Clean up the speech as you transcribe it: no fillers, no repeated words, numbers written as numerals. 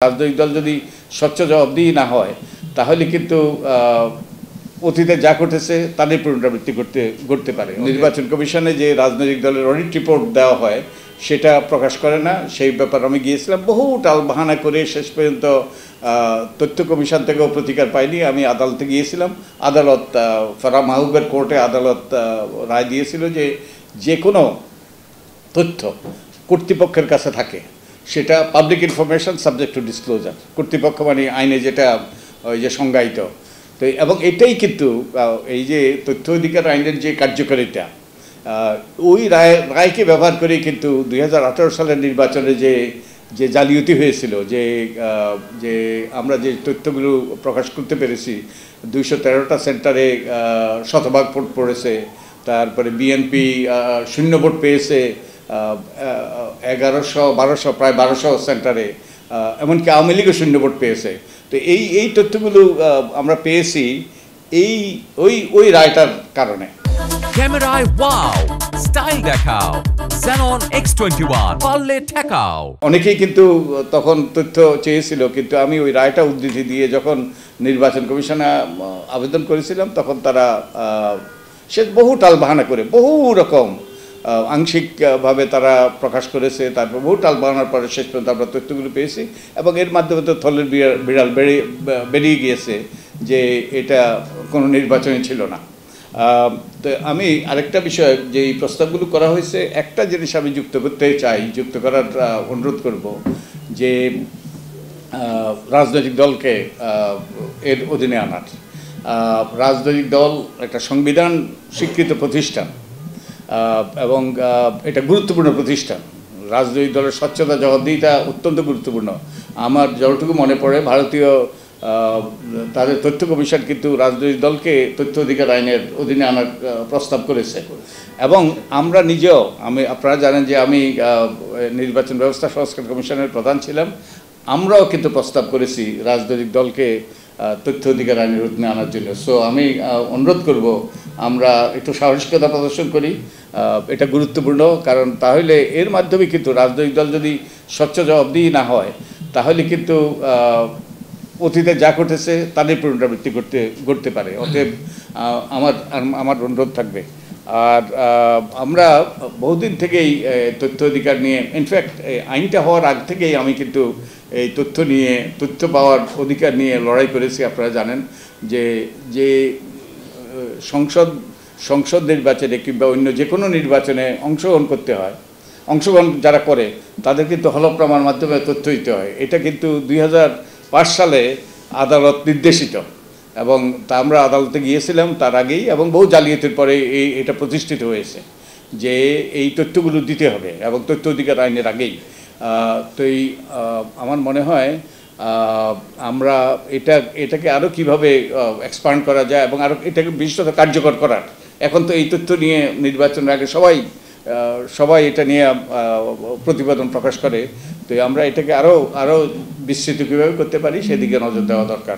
রাজনৈতিক দল যদি স্বচ্ছ জবাবদিহি না হয় তাহলে কিন্তু অতীতে যা ঘটেছে তাদের পুনরাবৃত্তি করতে পারে। নির্বাচন কমিশনে যে রাজনৈতিক দলের অডিট রিপোর্ট দেওয়া হয় সেটা প্রকাশ করে না। সেই ব্যাপারে আমি গিয়েছিলাম, বহু টালবাহানা করে শেষ পর্যন্ত তথ্য কমিশন থেকেও প্রতিকার পাইনি। আমি আদালতে গিয়েছিলাম, আদালত ফারাহ মাহবুবের কোর্টে আদালত রায় দিয়েছিল যে যে কোনো তথ্য কর্তৃপক্ষের কাছে থাকে সেটা public information subject to disclosure. কর্তৃপক্ষ মানে আইনে যেটা ওই যে সংজ্ঞায়িত তো, এবং এটাই কিন্তু এই যে তথ্য অধিকার আইনের যে কার্যকারিতা ওই রায়কে ব্যবহার করেই কিন্তু 2018 সালের নির্বাচনে যে জালিয়াতি হয়েছিল, যে আমরা যে তথ্যগুলো প্রকাশ করতে পেরেছি 213টা সেন্টারে শতভাগ ভোট পড়েছে, তারপরে বিএনপি 0 ভোট পেয়েছে 1100-1200 প্রায় 1200 সেন্টারে, এমনকি আওয়ামী লীগও 0 ভোট পেয়েছে। তো এই তথ্যগুলো আমরা পেয়েছি ওই রায়টার কারণে। ক্যামেরায় ওয়াও, স্টাইল দেখাও, Xenon X21 পারলে ঠেকাও। অনেকেই কিন্তু তখন তথ্য চেয়েছিল, কিন্তু আমি ওই রায়টা উদ্ধৃতি দিয়ে যখন নির্বাচন কমিশনে আবেদন করেছিলাম তখন তারা সে বহু টালবাহানা করে বহু রকম আংশিকভাবে তারা প্রকাশ করেছে। তারপর বহু টালবাহানার পরে শেষ পর্যন্ত আমরা তথ্যগুলো পেয়েছি এবং এর মাধ্যমে তো থলের বিড়াল বেরিয়ে গিয়েছে যে এটা কোনো নির্বাচনই ছিল না। তো আমি আরেকটা বিষয় যে এই প্রস্তাবগুলো করা হয়েছে, একটা জিনিস আমি যুক্ত করার অনুরোধ করব যে রাজনৈতিক দলকে এর অধীনে আনার। রাজনৈতিক দল একটা সংবিধান স্বীকৃত প্রতিষ্ঠান এবং এটা গুরুত্বপূর্ণ প্রতিষ্ঠান। রাজনৈতিক দলের স্বচ্ছতা জবাবদিহিতা অত্যন্ত গুরুত্বপূর্ণ। আমার যতটুকু মনে পড়ে ভারতীয় তাদের তথ্য কমিশন কিন্তু রাজনৈতিক দলকে তথ্য অধিকার আইনের অধীনে আনার প্রস্তাব করেছে এবং আমরা নিজেও আপনারা জানেন যে আমি নির্বাচন ব্যবস্থা সংস্কার কমিশনের প্রধান ছিলাম, আমরাও কিন্তু প্রস্তাব করেছি রাজনৈতিক দলকে তথ্য অধিকার আইনের অধীনে আনার জন্য। সো আমি অনুরোধ করব আমরা একটু সাহসিকতা প্রদর্শন করি, এটা গুরুত্বপূর্ণ। কারণ তাহলে এর মাধ্যমে কিন্তু রাজনৈতিক দল যদি স্বচ্ছ জবাবদিহি না হয় তাহলে কিন্তু অতীতে যা ঘটেছে তাদের পুনরাবৃত্তি করতে পারে। অতএব আমার অনুরোধ থাকবে। আর আমরা বহুদিন থেকেই তথ্য অধিকার নিয়ে, ইনফ্যাক্ট আইনটা হওয়ার আগ থেকেই আমি কিন্তু এই তথ্য পাওয়ার অধিকার নিয়ে লড়াই করেছি। আপনারা জানেন যে সংসদ নির্বাচনে কিংবা অন্য যে কোনো নির্বাচনে অংশগ্রহণ যারা করে তাদের কিন্তু হলফনামার মাধ্যমে তথ্য দিতে হয়। এটা কিন্তু 2005 সালে আদালত নির্দেশিত এবং তা আমরা আদালতে গিয়েছিলাম তার আগেই, এবং বহু জালিয়াতির পরে এটা প্রতিষ্ঠিত হয়েছে যে এই তথ্যগুলো দিতে হবে এবং তথ্য অধিকার আইনের আগেই। তো আমার মনে হয় আমরা এটাকে আরও কীভাবে এক্সপান্ড করা যায় এবং আরও এটাকে বিশেষত কার্যকর করার। এখন তো এই তথ্য নিয়ে নির্বাচনের আগে সবাই এটা নিয়ে প্রতিবেদন প্রকাশ করে। তো আমরা এটাকে আরও বিস্তৃত কীভাবে করতে পারি সেদিকে নজর দেওয়া দরকার।